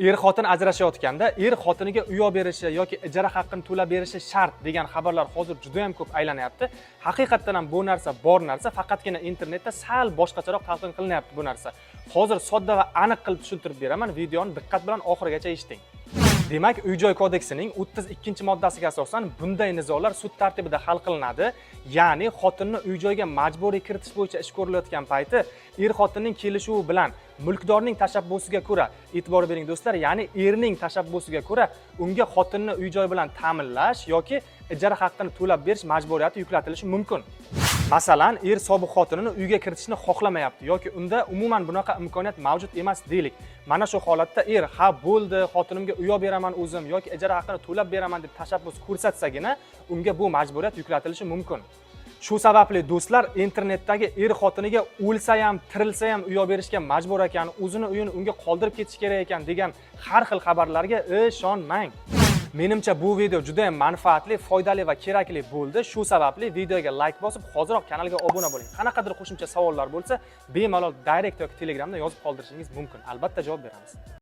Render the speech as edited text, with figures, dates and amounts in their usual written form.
Er-xotin ajrashayotganda xotiniga uy olib berishi yoki ijara haqqini to'lab berishi shart degan xabarlar hozir juda ham ko'p aylanyapti. Haqiqatan ham bu narsa bor narsa, faqatgina internetda sal boshqacharoq talqin qilinyapti bu narsa. Hozir sodda va aniq qilib tushuntirib beraman, videoni diqqat bilan oxirigacha eshiting. Demak, Uy-joy kodeksining 32-moddasiga asosan bunday nizolar sud tartibida hal qilinadi. Ya'ni xotinni uy-joyga majburiy kiritish bo'yicha ish ko'rilayotgan payti er-xotinning kelishuvi bilan mulkdorning tashabbusiga ko'ra, e'tibor bering do'stlar, ya'ni erning tashabbusiga ko'ra unga xotinni uy-joy bilan ta'minlash yoki ijara haqqini to'lab berish majburiyati yuklatilishi mumkin. Masalan, sobiq xotinini uyga kiritishni xohlamayapti yoki unda umuman bunaqa imkoniyat mavjud emas deylik. Mana shu holatda ha bo'ldi, xotinimga uy olib beraman o'zim yoki ijara haqqini to'lab beraman deb tashabbus ko'rsatsagina, unga bu majburiyat yuklatilishi mumkin. Shu sababli do'stlar, internetdagi xotiniga o'lsa ham, tirilsa ham uy olib berishga majbur ekan, o'zini uyini unga qoldirib ketish kerak ekan degan har xil xabarlarga ishonmang. Menimcha bu video juda ham manfaatli, foydali va kerakli bo'ldi. Shu sababli videoga like bosib, hoziroq kanalga obuna bo'ling. Qanaqadir qo'shimcha savollar bo'lsa, bemalol direct yoki Telegramda yozib qoldirishingiz mumkin. Albatta javob beramiz.